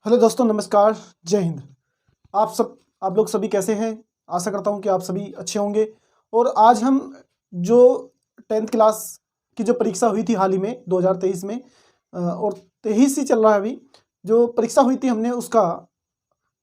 Hello दोस्तों, नमस्कार, जय हिंद। आप लोग सभी कैसे हैं? आशा करता हूं कि आप सभी अच्छे होंगे। और आज हम जो 10th क्लास की जो परीक्षा हुई थी हाल ही में 2023 में, और 23 ही चल रहा है अभी, जो परीक्षा हुई थी हमने उसका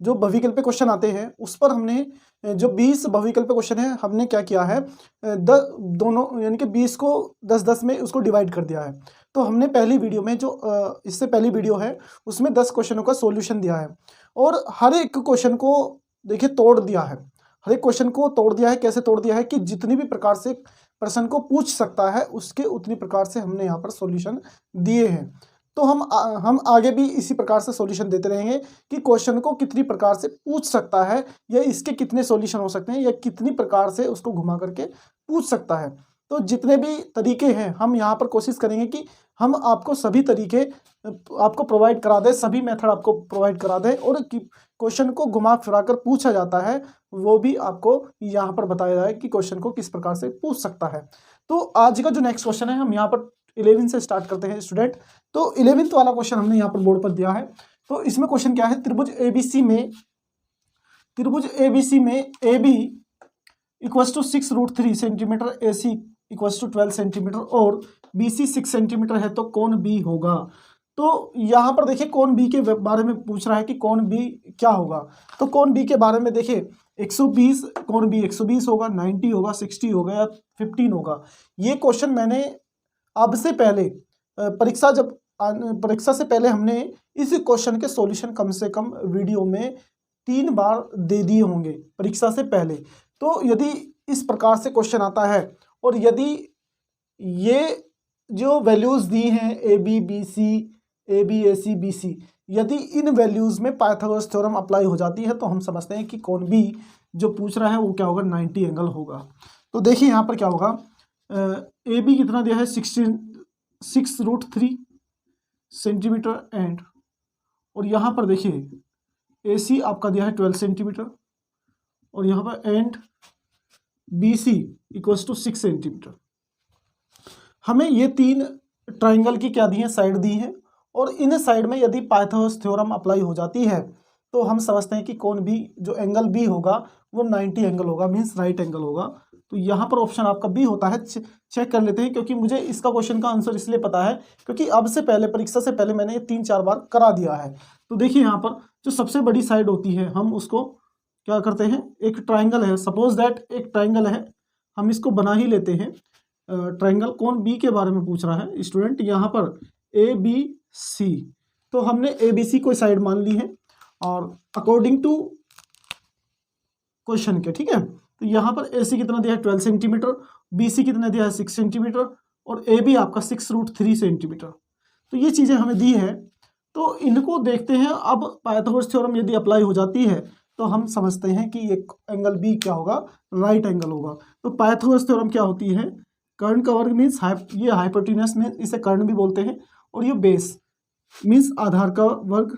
जो बहुविकल्पीय क्वेश्चन आते हैं उस पर हमने जो 20 बहुविकल्पीय क्वेश्चन है हमने क्या किया है, दोनों यानी कि 20 को 10-10 में उसको डिवाइड कर दिया है। तो हमने पहली वीडियो में जो इससे पहली वीडियो है उसमें 10 क्वेश्चनों का सॉल्यूशन दिया है और हर एक क्वेश्चन को देखिए तोड़ दिया है। हर एक क्वेश्चन को तोड़ दिया है। कैसे तोड़ दिया है कि जितनी भी प्रकार से प्रश्न को पूछ सकता है उसके उतनी प्रकार से हमने यहाँ पर सॉल्यूशन दिए हैं। तो हम आगे भी इसी प्रकार से सॉल्यूशन देते रहेंगे कि क्वेश्चन को कितनी प्रकार से पूछ सकता है या इसके कितने सॉल्यूशन हो सकते हैं या कितनी प्रकार से उसको घुमा करके पूछ सकता है। तो जितने भी तरीके हैं हम यहाँ पर कोशिश करेंगे कि हम आपको सभी तरीके आपको प्रोवाइड करा दें, सभी मेथड आपको प्रोवाइड करा दें और क्वेश्चन को घुमा फिरा कर पूछा जाता है वो भी आपको यहाँ पर बताया जाए कि क्वेश्चन को किस प्रकार से पूछ सकता है। तो आज का जो नेक्स्ट क्वेश्चन है हम यहाँ पर 11 से स्टार्ट करते हैं स्टूडेंट। तो 11th वाला क्वेश्चन हमने यहाँ पर बोर्ड पर दिया है। तो इसमें क्वेश्चन क्या है, त्रिभुज एबीसी में A B equals to 6√3 centimetre, A C equals to 12 centimetre और बी सी 6 सेंटीमीटर है तो कौन बी होगा। तो यहाँ पर देखिए कौन बी के बारे में पूछ रहा है कि कौन बी क्या होगा। तो कौन बी के बारे में देखिए 120, कौन बी 120 होगा, 90 होगा, 60 होगा या 15 होगा। ये क्वेश्चन मैंने अब से पहले परीक्षा से पहले हमने इस क्वेश्चन के सॉल्यूशन कम से कम वीडियो में 3 बार दे दिए होंगे परीक्षा से पहले। तो यदि इस प्रकार से क्वेश्चन आता है और यदि ये जो वैल्यूज दी हैं A B B C, A B A C B C, यदि इन वैल्यूज में पाइथागोरस थ्योरम अप्लाई हो जाती है तो हम समझते हैं कि कौन बी जो पूछ रहा है वो क्या होगा, 90 एंगल होगा। तो देखिए यहाँ पर क्या होगा, ए बी कितना दिया है 6√3 सेंटीमीटर एंड, और यहाँ पर देखिए ए सी आपका दिया है 12 सेंटीमीटर और यहाँ पर and B C equals to 6 centimetre. हमें ये 3 ट्राइंगल की क्या दी है, साइड दी है और इन साइड में यदि पाइथागोरस थ्योरम अप्लाई हो जाती है तो हम समझते हैं कि कौन बी जो एंगल बी होगा वो 90 एंगल होगा, मीन्स राइट एंगल होगा। तो यहाँ पर ऑप्शन आपका बी होता है। चेक कर लेते हैं क्योंकि मुझे इसका क्वेश्चन का आंसर इसलिए पता है क्योंकि अब से पहले परीक्षा से पहले मैंने ये 3-4 बार करा दिया है। तो देखिए यहाँ पर जो सबसे बड़ी साइड होती है हम उसको क्या करते हैं, एक ट्राइंगल है, सपोज दैट एक ट्राइंगल है, हम इसको बना ही लेते हैं ट्राइंगल। कौन बी के बारे में पूछ रहा है स्टूडेंट, यहाँ पर ए बी सी, तो हमने ए बी सी को साइड मान ली है और अकॉर्डिंग टू क्वेश्चन के, ठीक है। तो यहाँ पर ए सी कितना दिया है 12 सेंटीमीटर, बी सी कितना दिया है 6 सेंटीमीटर और ए बी आपका 6√3 सेंटीमीटर। तो ये चीज़ें हमें दी है तो इनको देखते हैं। अब पाइथागोरस थ्योरम यदि अप्लाई हो जाती है तो हम समझते हैं कि ये एंगल बी क्या होगा, राइट एंगल होगा। तो पाइथागोरस थ्योरम क्या होती है, कर्ण का वर्ग मीन्स ये हाइपोटेनस में इसे कर्ण भी बोलते हैं और ये बेस मीन्स आधार का वर्ग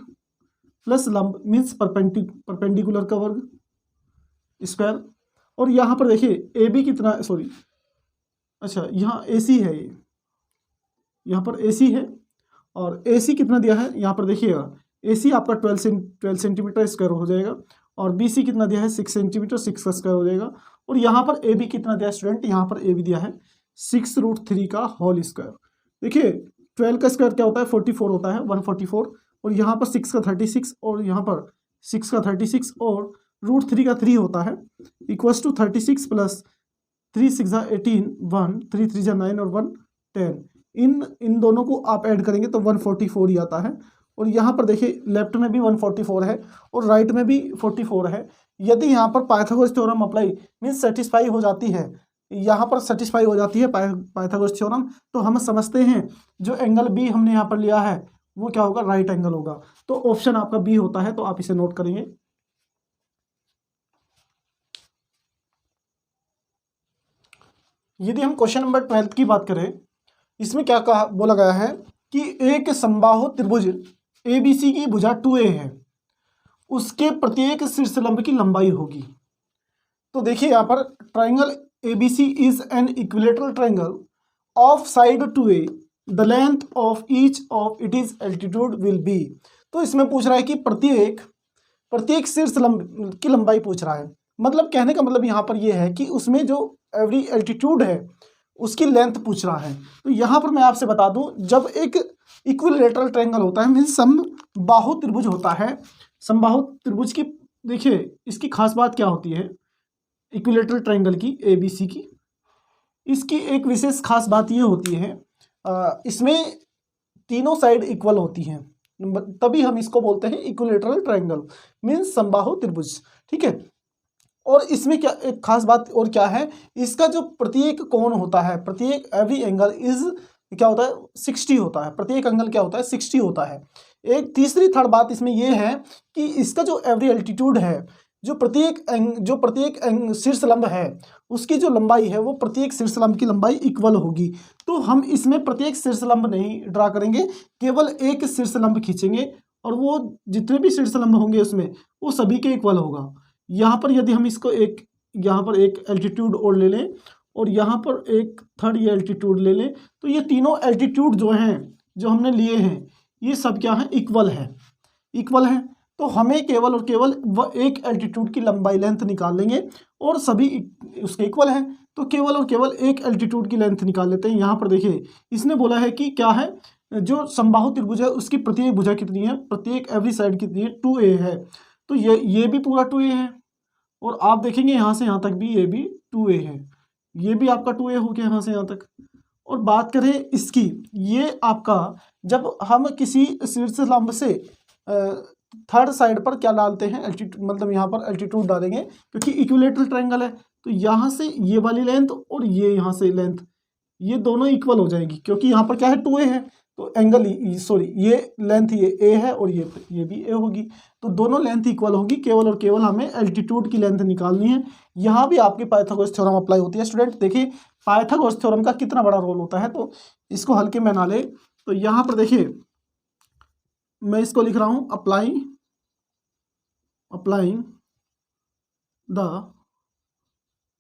प्लस लंब मीन्स परपेंडिकुलर का वर्ग स्क्वायर। और यहाँ पर देखिए ए बी कितना, सॉरी अच्छा यहाँ ए सी है, ये यहाँ पर ए सी है और ए सी कितना दिया है, यहाँ पर देखिएगा ए सी आपका 12 सेंटीमीटर स्क्वायर हो जाएगा और बी सी कितना दिया है 6 सेंटीमीटर, 6 का स्क्वायर हो जाएगा। और यहाँ पर ए बी कितना दिया है स्टूडेंट, यहाँ पर ए बी दिया है 6√3 का होल स्क्वायर। देखिए 12 का स्क्वायर क्या होता है 44 होता है, 144, और यहाँ पर 6 का 36 और यहाँ पर 6 का 36 और √3 का 3 होता है, इक्वल्स टू 36 प्लस 3 6 18, 1 3 3 9 और 1 10। इन दोनों को आप ऐड करेंगे तो 144 ही आता है। और यहाँ पर देखिए लेफ्ट में भी 144 है और राइट में भी 44 है। यदि यहाँ पर Pythagoras theorem apply means satisfy हो जाती है, यहाँ पर सेटिस्फाई हो जाती है पाइथागोरस थ्योरम, तो हम समझते हैं जो एंगल बी हमने यहाँ पर लिया है वो क्या होगा, राइट एंगल होगा। तो ऑप्शन आपका बी होता है, तो आप इसे नोट करेंगे। यदि हम क्वेश्चन नंबर 12 की बात करें, इसमें क्या कहा बोला गया है कि एक समबाहु त्रिभुज एबीसी की भुजा 2a है, उसके प्रत्येक शीर्षलंब की लंबाई होगी। तो देखिए यहाँ पर triangle ABC is an equilateral triangle of side 2a, the length of each of it is altitude will be. तो इसमें पूछ रहा है कि प्रत्येक शीर्ष की लंबाई पूछ रहा है। मतलब कहने का मतलब यहाँ पर ये है कि उसमें जो एवरी एल्टीट्यूड है उसकी लेंथ पूछ रहा है। तो यहाँ पर मैं आपसे बता दूं, जब एक इक्विलेटरल ट्रायंगल होता है, मीन्स समबाहु त्रिभुज होता है, समबाहु त्रिभुज की देखिए इसकी खास बात क्या होती है इक्विलेटरल ट्रायंगल की, ABC की, इसकी एक विशेष खास बात ये होती है इसमें तीनों साइड इक्वल होती हैं, तभी हम इसको बोलते हैं इक्विलेटरल ट्रायंगल, मीन्स समबाहु त्रिभुज। ठीक है, और इसमें क्या एक खास बात और क्या है, इसका जो प्रत्येक कोण होता है, प्रत्येक एवरी एंगल इज क्या होता है 60 होता है, प्रत्येक एंगल क्या होता है 60 होता है। एक तीसरी थर्ड बात इसमें यह है कि इसका जो एवरी एल्टीट्यूड है, जो प्रत्येक शीर्षलंब है उसकी जो लंबाई है वो प्रत्येक शीर्षलंब की लंबाई इक्वल होगी। तो हम इसमें प्रत्येक शीर्षलंब नहीं ड्रा करेंगे, केवल एक शीर्षलंब खींचेंगे और वो जितने भी शीर्षलंब होंगे उसमें वो सभी के इक्वल होगा। यहाँ पर यदि हम इसको यहाँ पर एक एल्टीट्यूड और ले लें और यहाँ पर एक थर्ड ये एल्टीट्यूड ले लें, तो ये तीनों एल्टीट्यूड जो हैं जो हमने लिए हैं ये सब क्या है इक्वल है। तो हमें केवल और केवल वह एक एल्टीट्यूड की लंबाई लेंथ निकाल लेंगे और सभी उसके इक्वल हैं, तो केवल और केवल एक एल्टीट्यूड की लेंथ निकाल लेते हैं। यहाँ पर देखिए इसने बोला है कि क्या है, जो समबाहु त्रिभुज है उसकी प्रत्येक भुजा कितनी है, प्रत्येक एवरी साइड कितनी है 2a है। तो ये भी पूरा 2a है और आप देखेंगे यहाँ से यहाँ तक भी ये भी 2a है, ये भी आपका 2a हो गया यहाँ से यहाँ तक। और बात करें इसकी, ये आपका जब हम किसी शीर्षलंब से थर्ड साइड पर क्या डालते हैं एल्टीट्यूड, मतलब यहाँ पर एल्टीट्यूड डालेंगे क्योंकि इक्विलेटरल ट्रायंगल है, तो यहाँ से ये वाली लेंथ और ये यहाँ से लेंथ ये दोनों इक्वल हो जाएगी क्योंकि यहाँ पर क्या है 2a है, तो एंगल ये लेंथ ये a है और ये भी a होगी, तो दोनों लेंथ इक्वल होगी। केवल और केवल हमें एल्टीट्यूड की लेंथ निकालनी है। यहाँ भी आपकी पाइथागोरस थ्योरम अप्लाई होती है। स्टूडेंट देखिए पाइथागोरस थ्योरम का कितना बड़ा रोल होता है, तो इसको हल्के में ना ले। तो यहाँ पर देखिए मैं इसको लिख रहा हूँ अप्लाइंग द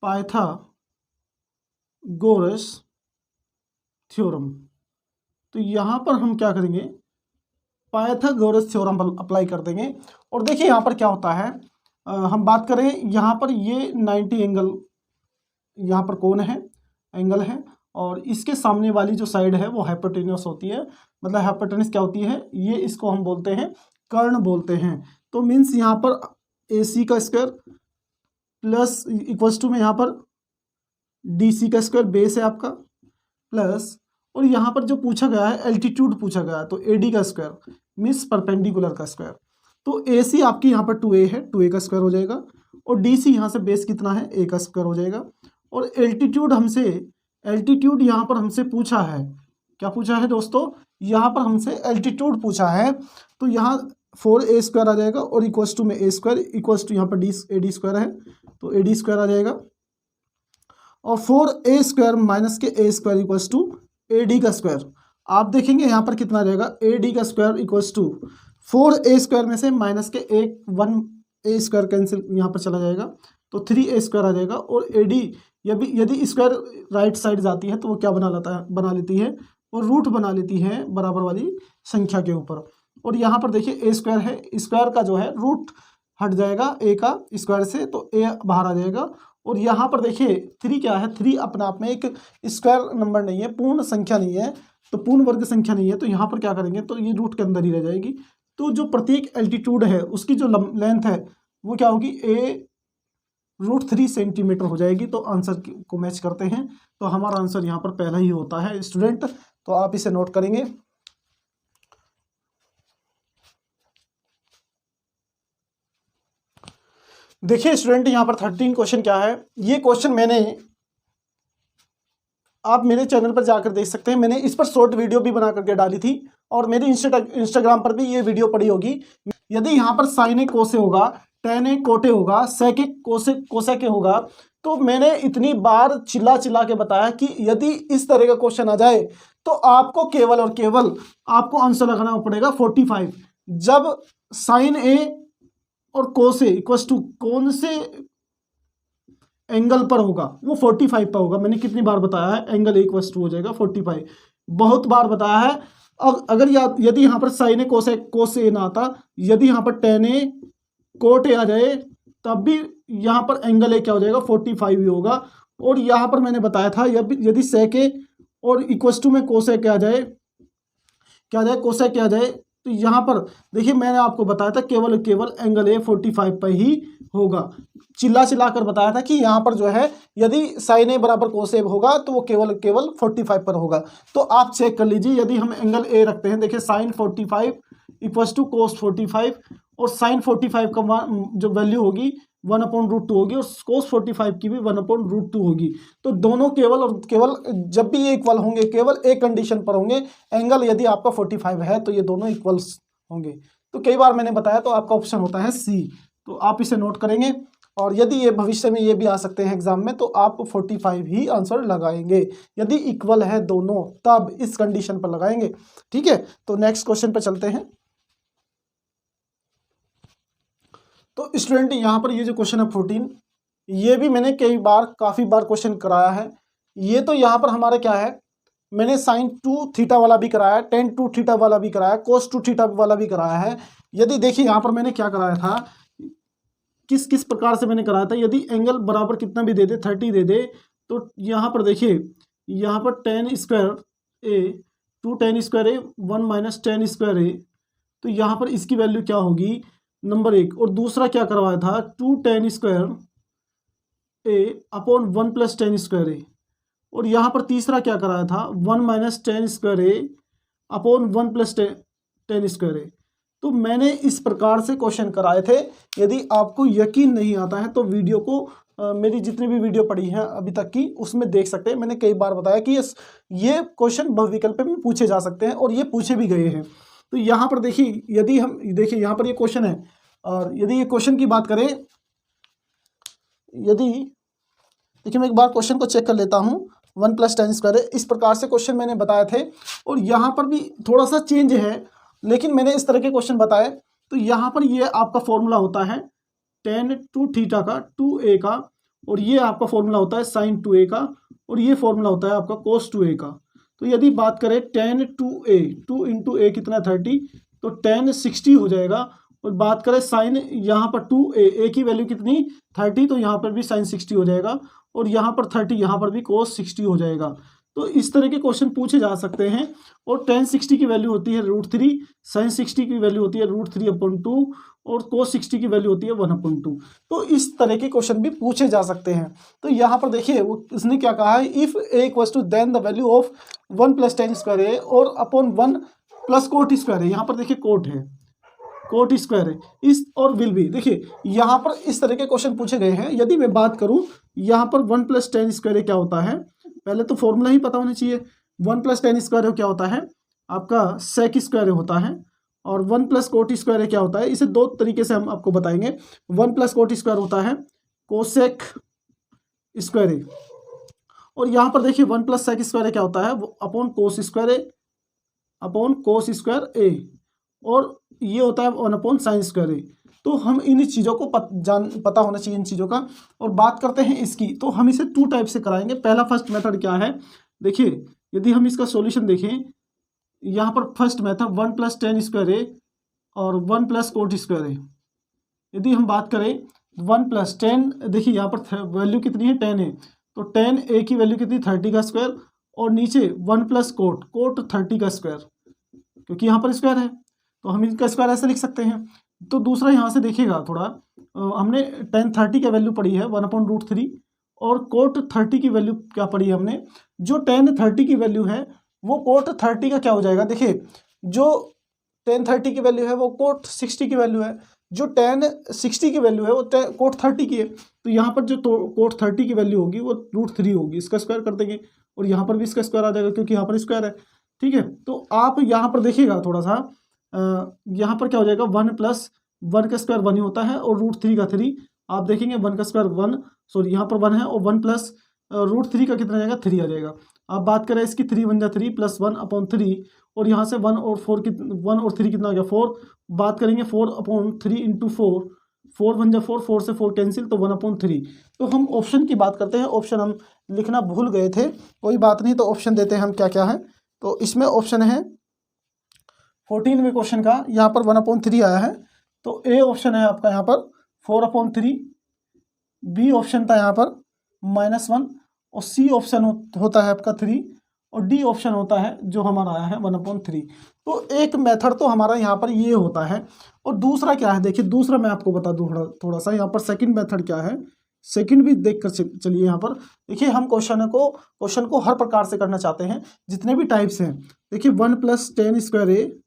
पाइथागोरस थ्योरम। तो यहाँ पर हम क्या करेंगे पाइथागोरस थ्योरम अप्लाई कर देंगे। और देखिए यहाँ पर क्या होता है, हम बात करें यहाँ पर ये 90 एंगल यहाँ पर कौन है एंगल है और इसके सामने वाली जो साइड है वो हाइपोटेन्यूस होती है। मतलब हाइपोटेन्यूस क्या होती है, ये इसको हम बोलते हैं कर्ण बोलते हैं। तो मीन्स यहाँ पर AC का स्क्वायर प्लस इक्वल्स टू में यहाँ पर DC का स्क्वायर बेस है आपका प्लस, और यहाँ पर जो पूछा गया है एल्टीट्यूड पूछा गया है तो AD का स्क्वायर मीन्स परपेंडिकुलर का स्क्वायर। तो AC आपकी यहाँ पर 2a है, 2a का स्क्वायर हो जाएगा और DC यहाँ से बेस कितना है a का स्क्वायर हो जाएगा। और एल्टीट्यूड यहाँ पर हमसे पूछा है, क्या पूछा है दोस्तों, यहाँ पर हमसे एल्टीट्यूड पूछा है। तो यहाँ 4a स्क्वायर आ जाएगा और इक्वल्स टू में a स्क्वायर इक्वल्स टू यहाँ पर AD स्क्वायर है तो AD स्क्वायर आ जाएगा और 4a स्क्वायर माइनस के a square equals to AD का स्क्वायर। आप देखेंगे यहाँ पर कितना आ जाएगा AD का square equals to 4a square में से माइनस के 1a स्क्वायर कैंसिल यहाँ पर चला जाएगा तो 3a स्क्वायर आ जाएगा। और AD यदि स्क्वायर राइट साइड जाती है तो वो क्या बना लेती है वो रूट बना लेती है बराबर वाली संख्या के ऊपर। और यहाँ पर देखिए a स्क्वायर है, स्क्वायर का जो है रूट हट जाएगा a का स्क्वायर से तो a बाहर आ जाएगा। और यहाँ पर देखिए 3 क्या है, 3 अपने आप में एक स्क्वायर नंबर नहीं है, पूर्ण संख्या नहीं है, तो पूर्ण वर्ग संख्या नहीं है, तो यहाँ पर क्या करेंगे तो ये रूट के अंदर ही रह जाएगी। तो जो प्रत्येक एल्टीट्यूड है उसकी जो लेंथ है वो क्या होगी a√3 सेंटीमीटर हो जाएगी। तो आंसर को मैच करते हैं तो हमारा आंसर यहाँ पर पहला ही होता है स्टूडेंट, तो आप इसे नोट करेंगे। देखिए स्टूडेंट यहाँ पर 13 क्वेश्चन क्या है, ये क्वेश्चन आप मेरे चैनल पर जाकर देख सकते हैं, मैंने इस पर शॉर्ट वीडियो भी बना करके डाली थी और मेरी इंस्टाग्राम पर भी ये वीडियो पड़ी होगी। यदि यहाँ पर साइन ए कोसे होगा, टेन ए कोटे होगा, सेक ए कोसेक होगा, तो मैंने इतनी बार चिल्ला के बताया कि यदि इस तरह का क्वेश्चन आ जाए तो आपको केवल और केवल आपको आंसर लगाना पड़ेगा 45। जब साइन ए और कोसे इक्वल्स टू कौन से एंगल पर होगा वो 45 पर होगा। मैंने कितनी बार बताया है, एंगल इक्वल्स टू हो जाएगा 45, बहुत बार बताया है। अब अगर यदि यहाँ पर साइन ए कोस ए ना आता, यदि यहाँ पर टेन ए कोट ए आ जाए, तब भी यहाँ पर एंगल ए क्या हो जाएगा 45 ही होगा। और यहाँ पर मैंने बताया था यदि सेक ए और इक्वस टू में कोसेक आ जाए, क्या आ जाए कोसेक आ जाए, तो यहाँ पर देखिए मैंने आपको बताया था केवल एंगल ए 45 पर ही होगा। चिल्ला कर बताया था कि यहाँ पर जो है यदि साइन ए बराबर कोस ए होगा तो वो केवल 45 पर होगा। तो आप चेक कर लीजिए, यदि हम एंगल ए रखते हैं, देखिए साइन 45 इक्वस टू कोस 45, और साइन 45 का जो वैल्यू होगी 1/√2 होगी, और कोस 45 की भी 1/√2 होगी। तो दोनों केवल जब भी ये इक्वल होंगे केवल एक कंडीशन पर होंगे, एंगल यदि आपका 45 है तो ये दोनों इक्वल्स होंगे। तो कई बार मैंने बताया, तो आपका ऑप्शन होता है सी। तो आप इसे नोट करेंगे, और यदि ये भविष्य में ये भी आ सकते हैं एग्जाम में, तो आप 45 ही आंसर लगाएंगे। यदि इक्वल है दोनों तब इस कंडीशन पर लगाएंगे। ठीक है, तो नेक्स्ट क्वेश्चन पर चलते हैं। तो स्टूडेंट यहाँ पर ये जो क्वेश्चन है 14, ये भी मैंने काफ़ी बार क्वेश्चन कराया है। ये तो यहाँ पर हमारा क्या है, मैंने साइन 2 थीटा वाला भी कराया है, tan 2 थीटा वाला भी कराया है, कोस 2 थीटा वाला भी कराया है। यदि देखिए यहाँ पर मैंने क्या कराया था, किस प्रकार से मैंने कराया था, यदि एंगल बराबर कितना भी दे दे 30 दे दे, तो यहाँ पर देखिए यहाँ पर tan स्क्वायर ए 2 tan स्क्वायर ए 1 माइनस tan स्क्वायर ए, तो यहाँ पर इसकी वैल्यू क्या होगी नंबर 1। और दूसरा क्या करवाया था 2 tan square A upon 1 plus tan square A, और यहाँ पर तीसरा क्या कराया था 1 माइनस tan स्क्वायर ए अपॉन 1 प्लस tan स्क्वायर ए। तो मैंने इस प्रकार से क्वेश्चन कराए थे। यदि आपको यकीन नहीं आता है तो वीडियो को मेरी जितनी भी वीडियो पड़ी है अभी तक की उसमें देख सकते हैं। मैंने कई बार बताया कि ये क्वेश्चन बहुविकल्प में पूछे जा सकते हैं, और ये पूछे भी गए हैं। तो यहाँ पर देखिए, यदि हम देखिए यहाँ पर ये क्वेश्चन है, और यदि ये क्वेश्चन की बात करें, यदि देखिए मैं एक बार क्वेश्चन को चेक कर लेता हूँ। 1 प्लस tan स्क्वायर है, इस प्रकार से क्वेश्चन मैंने बताए थे, और यहाँ पर भी थोड़ा सा चेंज है, लेकिन मैंने इस तरह के क्वेश्चन बताए। तो यहाँ पर ये आपका फॉर्मूला होता है tan 2 थीटा का 2a का, और ये आपका फॉर्मूला होता है sin 2a का, और ये फॉर्मूला होता है आपका cos 2a का। तो यदि बात करें tan 2a 2 इंटू a कितना 30, तो tan 60 हो जाएगा। और बात करें साइन, यहाँ पर 2a की वैल्यू कितनी 30, तो यहाँ पर भी साइन 60 हो जाएगा, और यहाँ पर 30, यहाँ पर भी cos 60 हो जाएगा। तो इस तरह के क्वेश्चन पूछे जा सकते हैं। और tan 60 की वैल्यू होती है √3, sin 60 की वैल्यू होती है √3/2, और cos 60 की वैल्यू होती है 1/2। तो इस तरह के क्वेश्चन भी पूछे जा सकते हैं। तो यहाँ पर देखिए वो इसने क्या कहा है, if a equals to then the value of 1 plus tan square A और अपॉन 1 प्लस कोट स्क्वायर है। यहाँ पर देखिए कोट है, कोट स्क्वायर है इस, और विल भी देखिए यहाँ पर इस तरह के क्वेश्चन पूछे गए हैं। यदि मैं बात करूं यहाँ पर 1 प्लस tan स्क्वायर क्या होता है, पहले तो फॉर्मूला ही पता होना चाहिए। 1 प्लस tan स्क्वायर क्या होता है, आपका सेक स्क्वायर होता है, और 1 प्लस कोट स्क्वायर क्या होता है, इसे दो तरीके से हम आपको बताएंगे। 1 प्लस कोट स्क्वायर होता है कोसेक स्क्वायर, और यहाँ पर देखिए 1 प्लस सेक स्क्वायर क्या होता है, वो upon cos square upon cos square A, और ये होता है 1 साइन स्क्वायर ए। तो हम इन चीज़ों को पता होना चाहिए इन चीज़ों का। और बात करते हैं इसकी, तो हम इसे 2 टाइप से कराएंगे। पहला फर्स्ट मेथड क्या है, देखिए यदि हम इसका सॉल्यूशन देखें, यहाँ पर first method 1 plus tan square A और 1 प्लस कोट स्क्वायर ए। यदि हम बात करें 1 प्लस tan, देखिए यहाँ पर वैल्यू कितनी है tan ए, तो tan ए की वैल्यू कितनी 30 का स्क्वायर, और नीचे 1 प्लस कोट 30 का स्क्वायर, क्योंकि यहाँ पर स्क्वायर है तो हम इसका स्क्वायर ऐसे लिख सकते हैं। तो दूसरा यहाँ से देखिएगा थोड़ा, हमने tan 30 का वैल्यू पढ़ी है 1/√3, और कोट 30 की वैल्यू क्या पढ़ी है हमने, जो tan 30 की वैल्यू है वो कोट 30 का क्या हो जाएगा, देखिए जो tan 30 की वैल्यू है वो कोट 60 की वैल्यू है, जो tan 60 की वैल्यू है वो कोट 30 की है। तो यहाँ पर जो कोट 30 की वैल्यू होगी वो √3 होगी, इसका स्क्वायर कर देंगे, और यहाँ पर भी इसका स्क्वायर आ जाएगा क्योंकि यहाँ पर स्क्वायर है। ठीक है, तो आप यहाँ पर देखिएगा थोड़ा सा, यहाँ पर क्या हो जाएगा 1 प्लस 1 का स्क्वायर 1 ही होता है, और √3 का 3, आप देखेंगे 1 का स्क्वायर 1, सॉरी यहाँ पर 1 है, और 1 प्लस √3 का कितना आ जाएगा 3 आ जाएगा। आप बात करें इसकी 3 × 3 प्लस 1/3, और यहाँ से 1 और 3 कितना आ गया 4। बात करेंगे 4/3 इंटू 4, 4 × 4, 4 से 4 कैंसिल, तो 1/3। तो हम ऑप्शन की बात करते हैं, ऑप्शन हम लिखना भूल गए थे, कोई बात नहीं, तो ऑप्शन देते हैं हम क्या क्या है। तो इसमें ऑप्शन है 14वें क्वेश्चन का यहाँ पर 1/3 आया है। तो ए ऑप्शन है आपका यहाँ पर 4/3, बी ऑप्शन था यहाँ पर -1 और सी ऑप्शन होता है आपका 3 और डी ऑप्शन होता है जो हमारा आया है 1/3। तो एक मेथड तो हमारा यहाँ पर ये होता है। और दूसरा क्या है, देखिए दूसरा मैं आपको बता दूँ थोड़ा सा। यहाँ पर सेकंड मेथड क्या है, सेकंड भी देख कर चलिए। यहाँ पर देखिए हम क्वेश्चन को हर प्रकार से करना चाहते हैं, जितने भी टाइप्स हैं। देखिए 1 + tan स्क्वायर ए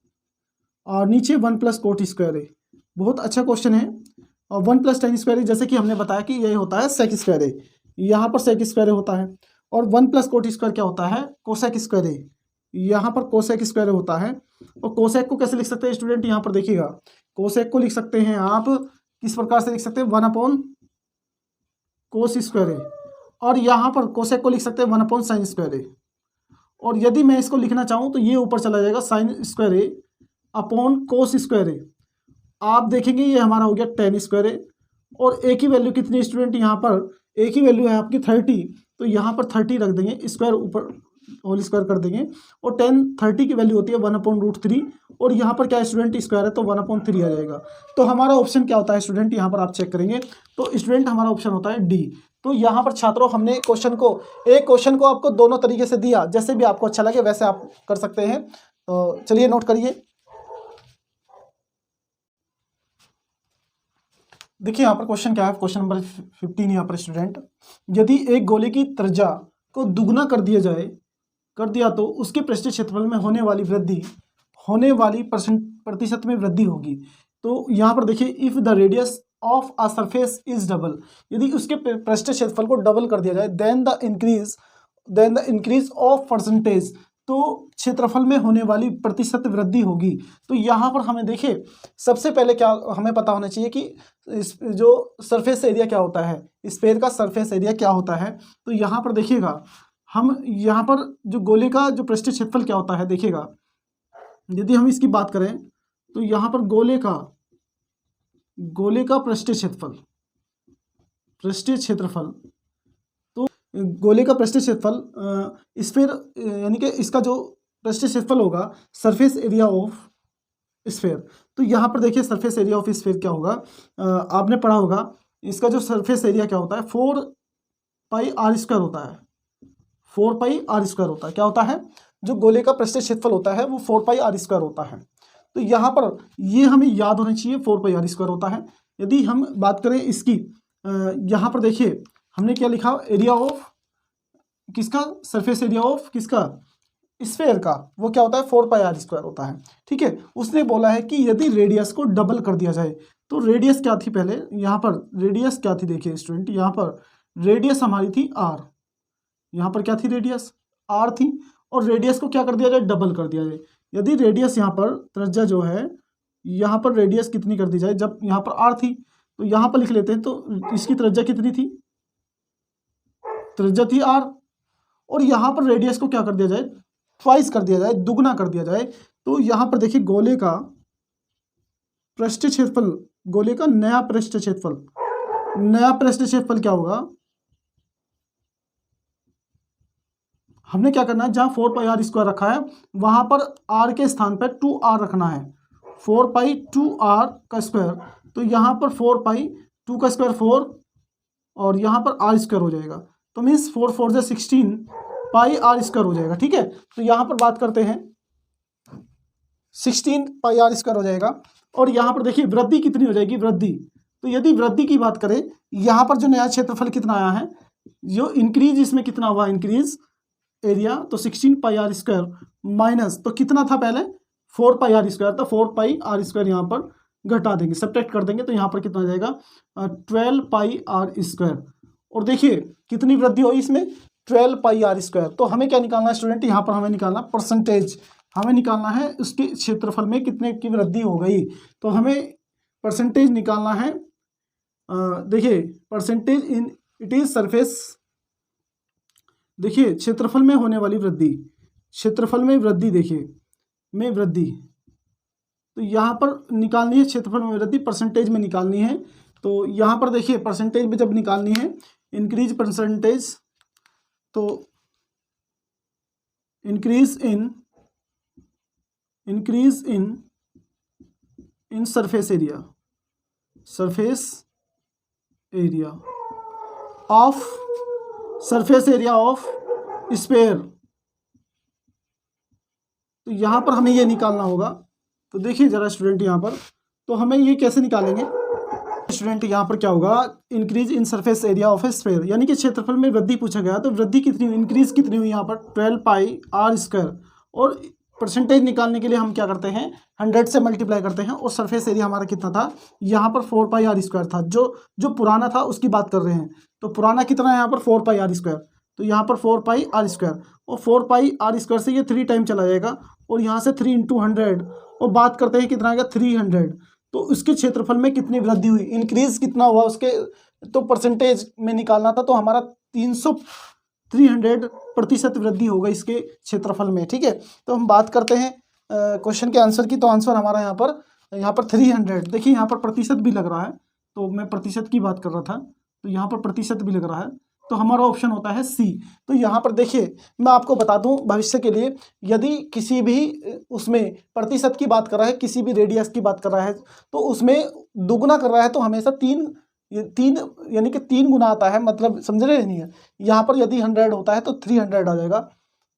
और नीचे 1 + cot स्क्वायर ए, बहुत अच्छा क्वेश्चन है। और 1 + tan स्क्वायर ए जैसे कि हमने बताया कि ये होता है सेक स्क्वायर ए, यहाँ पर सेक स्क्वायर ए होता है। और 1 + cot स्क्वायर क्या होता है, कोसेक स्क्वायर ए, यहाँ पर कोसेक स्क्वायर होता है। और कोसेक को कैसे लिख सकते हैं स्टूडेंट, यहाँ पर देखिएगा कोसेक को लिख सकते हैं आप किस प्रकार से लिख सकते हैं, 1/cos स्क्वायर ए। और यहाँ पर कोसेक को लिख सकते हैं 1/sin स्क्वायर ए। और यदि मैं इसको लिखना चाहूँ तो ये ऊपर चला जाएगा sin स्क्वायर ए अपॉन cos स्क्वायर ए। आप देखेंगे ये हमारा हो गया tan स्क्वायर ए। और ए की वैल्यू कितनी स्टूडेंट, यहाँ पर ए की वैल्यू है आपकी 30, तो यहाँ पर 30 रख देंगे, स्क्वायर ऊपर होल स्क्वायर कर देंगे। और 30 की वैल्यू होती है 1/√3 और यहाँ पर क्या है स्टूडेंट, स्क्वायर है तो 1/3 आ जाएगा। तो हमारा ऑप्शन क्या होता है स्टूडेंट, यहाँ पर आप चेक करेंगे तो स्टूडेंट हमारा ऑप्शन होता है डी। तो यहाँ पर छात्रों हमने एक क्वेश्चन को आपको दोनों तरीके से दिया, जैसे भी आपको अच्छा लगे वैसे आप कर सकते हैं। तो चलिए नोट करिए। देखिए यहाँ पर क्वेश्चन क्या है, क्वेश्चन नंबर 15 यहाँ पर स्टूडेंट, यदि एक गोले की त्रिज्या को दुगना कर दिया तो उसके पृष्ठीय क्षेत्रफल में होने वाली प्रतिशत में वृद्धि होगी। तो यहाँ पर देखिए if the radius of a surface is double, यदि उसके पृष्ठीय क्षेत्रफल को डबल कर दिया जाए, then the increase of percentage, तो क्षेत्रफल में होने वाली प्रतिशत वृद्धि होगी। तो यहाँ पर हमें देखिए सबसे पहले क्या हमें पता होना चाहिए कि जो सरफेस एरिया क्या होता है, स्फीयर का सरफेस एरिया क्या होता है। तो यहाँ पर देखिएगा हम यहाँ पर जो गोले का जो पृष्ठीय क्षेत्रफल क्या होता है, देखिएगा यदि हम इसकी बात करें तो यहाँ पर गोले का पृष्ठीय क्षेत्रफल, तो गोले का पृष्ठीय क्षेत्रफल स्फीयर यानी कि इसका जो पृष्ठीय क्षेत्रफल होगा सरफेस एरिया ऑफ स्फीयर। तो यहाँ पर देखिए सरफेस एरिया ऑफ स्फीयर क्या होगा, आपने पढ़ा होगा इसका जो सरफेस एरिया क्या होता है 4πr² होता है। 4πr² होता है, क्या होता है, जो गोले का पृष्ठीय क्षेत्रफल होता है वो 4πr² होता है। तो यहाँ पर ये हमें याद होना चाहिए 4πr² होता है। यदि हम बात करें इसकी, यहाँ पर देखिए हमने क्या लिखा, एरिया ऑफ किसका, सरफेस एरिया ऑफ किसका, स्फीयर का, वो क्या होता है 4πr² होता है। ठीक है, उसने बोला है कि यदि रेडियस को डबल कर दिया जाए, तो रेडियस क्या थी पहले, यहाँ पर रेडियस क्या थी, देखिए स्टूडेंट यहाँ पर रेडियस हमारी थी r, यहाँ पर क्या थी रेडियस r थी, और रेडियस को क्या कर दिया जाए, डबल कर दिया जाए। यदि रेडियस यहाँ पर त्रिज्या जो है, यहाँ पर रेडियस कितनी कर दी जाए, जब यहाँ पर r थी तो यहाँ पर लिख लेते हैं, तो इसकी त्रिज्या कितनी थी, त्रिज्या थी r, और यहाँ पर रेडियस को क्या कर दिया जाए, ट्वाइस कर दिया जाए, दुगना कर दिया जाए। तो यहाँ पर देखिए गोले का पृष्ठीय क्षेत्रफल, गोले का नया पृष्ठीय क्षेत्रफल क्या होगा, हमने क्या करना है, जहाँ 4πr² रखा है वहाँ पर r के स्थान पर 2r रखना है, 4π2r²। तो यहाँ पर 4π2² 4 और यहाँ पर r² हो जाएगा, तो मीन्स 4 4 से 16 πr² हो जाएगा। ठीक है, तो यहाँ पर बात करते हैं 16 πr² हो जाएगा। और यहाँ पर देखिए वृद्धि कितनी हो जाएगी, वृद्धि, तो यदि वृद्धि की बात करें, यहाँ पर जो नया क्षेत्रफल कितना आया है, जो इंक्रीज इसमें कितना हुआ, इंक्रीज एरिया, तो 16 πr² माइनस, तो कितना था पहले 4πr², तो 4πr² यहाँ पर घटा देंगे, सब्ट्रैक्ट कर देंगे, तो यहाँ पर कितना आ जाएगा 12 πr²। और देखिए कितनी वृद्धि हुई इसमें, 12 πr²। तो हमें क्या निकालना है स्टूडेंट, यहाँ पर हमें निकालना परसेंटेज, हमें निकालना है उसके क्षेत्रफल में कितने की वृद्धि हो गई। तो हमें परसेंटेज निकालना है, देखिए percentage in it is surface, देखिए क्षेत्रफल में होने वाली वृद्धि, क्षेत्रफल में वृद्धि, देखिए में वृद्धि, तो यहाँ पर निकालनी है क्षेत्रफल में वृद्धि, परसेंटेज में निकालनी है। तो यहाँ पर देखिए परसेंटेज में जब निकालनी है, इंक्रीज परसेंटेज, तो increase in increase in surface area of sphere. तो यहाँ पर हमें ये निकालना होगा। तो देखिए ज़रा स्टूडेंट, यहाँ पर तो हमें ये कैसे निकालेंगे स्टूडेंट। यहाँ पर क्या होगा, increase in surface area of A sphere, यानी कि क्षेत्रफल में वृद्धि पूछा गया। तो वृद्धि कितनी हुई, इंक्रीज कितनी हुई यहाँ पर 12 पाई आर स्क्वायर। और परसेंटेज निकालने के लिए हम क्या करते हैं, 100 से मल्टीप्लाई करते हैं। और सरफेस एरिया हमारा कितना था, यहाँ पर 4 पाई आर स्क्वायर था। जो पुराना था उसकी बात कर रहे हैं। तो पुराना कितना है यहाँ पर 4 पाई आर स्क्वायर। तो यहाँ पर 4 पाई आर स्क्वायर, और 4 पाई आर स्क्वायर से ये 3 टाइम चला जाएगा, और यहाँ से 3 × 100, और बात करते हैं कितना आएगा 300। तो उसके क्षेत्रफल में कितनी वृद्धि हुई, इंक्रीज कितना हुआ उसके, तो परसेंटेज में निकालना था। तो हमारा 300% वृद्धि होगा इसके क्षेत्रफल में। ठीक है, तो हम बात करते हैं क्वेश्चन के आंसर की। तो आंसर हमारा यहाँ पर 300। देखिए यहाँ पर प्रतिशत भी लग रहा है, तो मैं प्रतिशत की बात कर रहा था, तो यहाँ पर प्रतिशत भी लग रहा है। तो हमारा ऑप्शन होता है सी। तो यहाँ पर देखिए मैं आपको बता दूं भविष्य के लिए, यदि किसी भी उसमें प्रतिशत की बात कर रहा है, किसी भी रेडियस की बात कर रहा है, तो उसमें दुगुना कर रहा है तो हमेशा तीन यानी कि 3 गुना आता है, मतलब समझ रहे नहीं है। यहाँ पर यदि 100 होता है तो 300 आ जाएगा।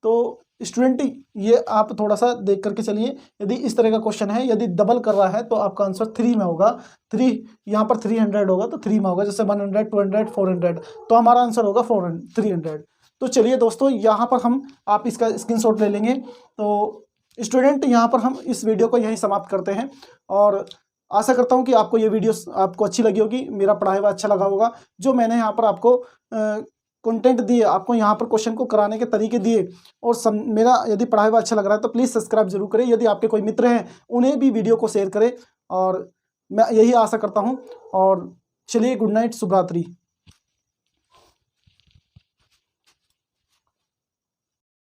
तो स्टूडेंट ये आप थोड़ा सा देख करके चलिए, यदि इस तरह का क्वेश्चन है, यदि डबल कर रहा है तो आपका आंसर 3 में होगा। 3 यहाँ पर 300 होगा तो 3 में होगा, जैसे 100, 200, 400, तो हमारा आंसर होगा 300। तो चलिए दोस्तों, यहाँ पर हम आप इसका स्क्रीनशॉट ले लेंगे। तो स्टूडेंट यहाँ पर हम इस वीडियो को यहीं समाप्त करते हैं, और आशा करता हूँ कि आपको ये वीडियो आपको अच्छी लगी होगी, मेरा पढ़ाया हुआ अच्छा लगा होगा। जो मैंने यहाँ पर आपको कंटेंट दिए, आपको यहाँ पर क्वेश्चन को कराने के तरीके दिए, और मेरा यदि पढ़ाया हुआ अच्छा लग रहा है तो प्लीज़ सब्सक्राइब जरूर करें। यदि आपके कोई मित्र हैं उन्हें भी वीडियो को शेयर करें, और मैं यही आशा करता हूँ। और चलिए, गुड नाइट, शुभ रात्रि।